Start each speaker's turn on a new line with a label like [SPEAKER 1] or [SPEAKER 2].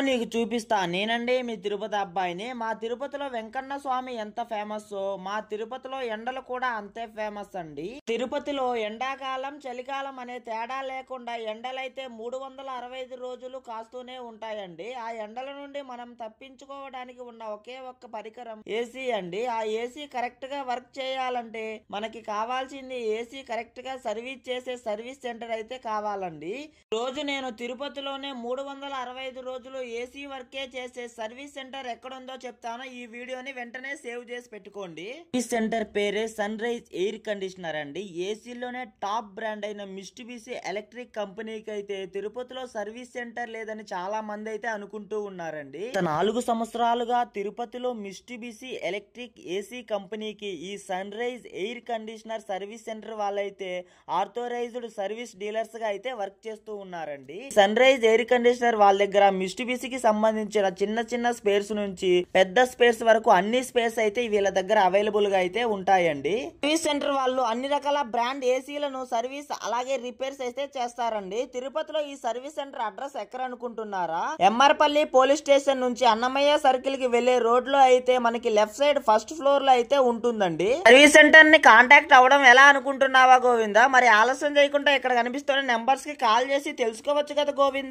[SPEAKER 1] నీకు చూపిస్తా. నేనండి మీ తిరుపతి అబ్బాయిని. మా తిరుపతిలో వెంకన్న స్వామి ఎంత ఫేమస్, మా తిరుపతిలో ఎండలు కూడా అంతే ఫేమస్ అండి. తిరుపతిలో ఎండాకాలం చలికాలం అనే తేడా లేకుండా ఎండలైతే 365 రోజులు కాస్తూనే ఉంటాయండి. ఆ ఎండల నుండి మనం తప్పించుకోవడానికి ఉన్న ఒకే ఒక్క పరికరం ఏసీ అండి. ఆ ఏసీ కరెక్ట్ గా వర్క్ చేయాలంటే మనకి కావాల్సింది ఏసీ కరెక్ట్ గా సర్వీస్ చేసే సర్వీస్ సెంటర్ అయితే కావాలండి. రోజు నేను తిరుపతిలోనే 365 రోజులు ఏసీ వర్కే చేసే సర్వీస్ సెంటర్ ఎక్కడుందో చెప్తాను. ఈ వీడియోని వెంటనే సేవ్ చేసి పెట్టుకోండి. ఈ సెంటర్ పేరే సన్ రైజ్ ఎయిర్ కండిషనర్ అండి. ఏసీలోనే టాప్ బ్రాండ్ అయిన మిస్ట్సుబిషి ఎలక్ట్రిక్ కంపెనీకి అయితే తిరుపతిలో సర్వీస్ సెంటర్ లేదని చాలా మంది అయితే అనుకుంటూ ఉన్నారండి. 4 సంవత్సరాలుగా తిరుపతిలో మిస్ట్సుబిషి ఎలక్ట్రిక్ ఏసీ కంపెనీకి ఈ Sunrise air conditioner service centre వాళ్ళైతే ఆర్థరైజ్డ్ సర్వీస్ డీలర్స్ గా అయితే వర్క్ చేస్తూ ఉన్నారండి. సన్ రైజ్ ఎయిర్ కండిషనర్ వాళ్ళ దగ్గర మిస్ట్సుబిషికి సంబంధించిన చిన్న చిన్న స్పేర్స్ నుంచి పెద్ద స్పేర్స్ వరకు అన్ని స్పేర్స్ అయితే వీళ్ళ దగ్గర అవైలబుల్ గా అయితే ఉంటాయండి. సర్వీస్ సెంటర్ వాళ్ళు అన్ని రకాల బ్రాండ్ ఏసీలను సర్వీస్ అలాగే రిపేర్స్ అయితే చేస్తారండి. తిరుపతిలో ఈ సర్వీస్ సెంటర్ అడ్రస్ ఎక్కడ అనుకుంటున్నారా? ఎమ్మర్పల్లి పోలీస్ స్టేషన్ నుంచి అన్నమయ్య సర్కిల్ కి వెళ్లే రోడ్ లో అయితే మనకి లెఫ్ట్ సైడ్ ఫస్ట్ ఫ్లోర్ లో అయితే ఉంటుందండి. సర్వీస్ సెంటర్ ని కాంటాక్ట్ అవడం ఎలా అనుకుంటున్నావా గోవిందా? మరి ఆలస్యం చేయకుండా ఇక్కడ కనిపిస్తున్న నెంబర్స్ కి కాల్ చేసి తెలుసుకోవచ్చు కదా గోవిందా.